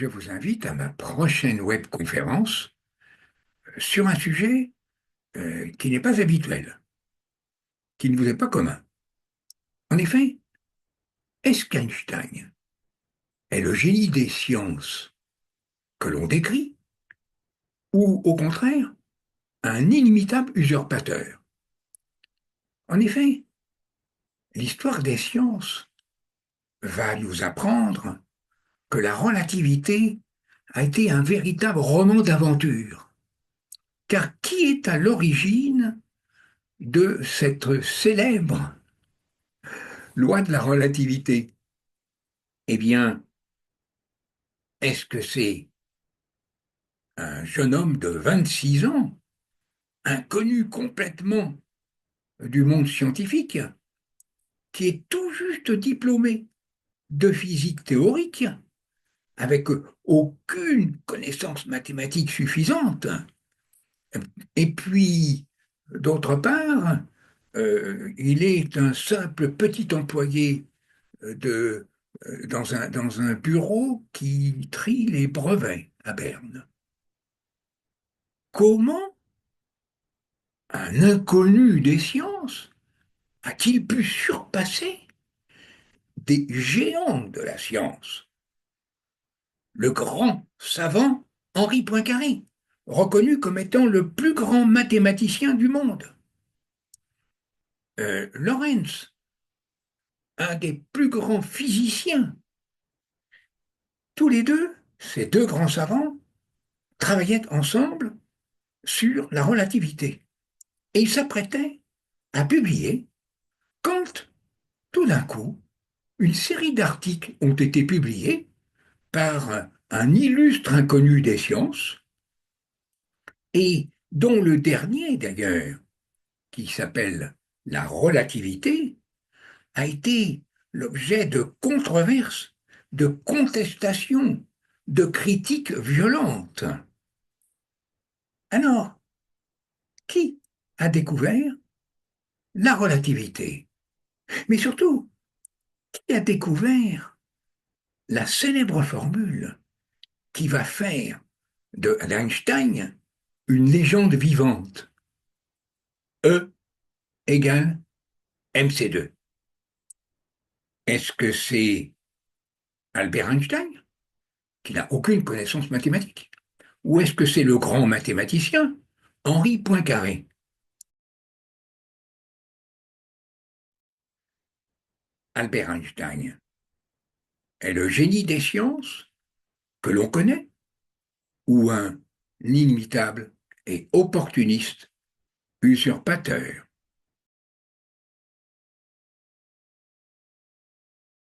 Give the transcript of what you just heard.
je vous invite à ma prochaine webconférence sur un sujet qui n'est pas habituel, qui ne vous est pas commun. En effet, est-ce qu'Einstein est le génie des sciences que l'on décrit, ou au contraire, un inimitable usurpateur? En effet, l'histoire des sciences va nous apprendre que la relativité a été un véritable roman d'aventure. Car qui est à l'origine de cette célèbre loi de la relativité? Eh bien, est-ce que c'est un jeune homme de 26 ans, inconnu complètement du monde scientifique, qui est tout juste diplômé de physique théorique, avec aucune connaissance mathématique suffisante, et puis, d'autre part, il est un simple petit employé de, dans un bureau qui trie les brevets à Berne? Comment un inconnu des sciences a-t-il pu surpasser des géants de la science? Le grand savant Henri Poincaré, reconnu comme étant le plus grand mathématicien du monde. Lorentz, un des plus grands physiciens. Tous les deux, ces deux grands savants, travaillaient ensemble sur la relativité. Et ils s'apprêtaient à publier quand, tout d'un coup, une série d'articles ont été publiés par un illustre inconnu des sciences, et dont le dernier d'ailleurs, qui s'appelle la relativité, a été l'objet de controverses, de contestations, de critiques violentes. Alors, qui a découvert la relativité? Mais surtout, qui a découvert la célèbre formule qui va faire d'Einstein une légende vivante? E égale mc2. Est-ce que c'est Albert Einstein, qui n'a aucune connaissance mathématique? Ou est-ce que c'est le grand mathématicien Henri Poincaré? Albert Einstein est le génie des sciences que l'on connaît, ou un inimitable et opportuniste usurpateur?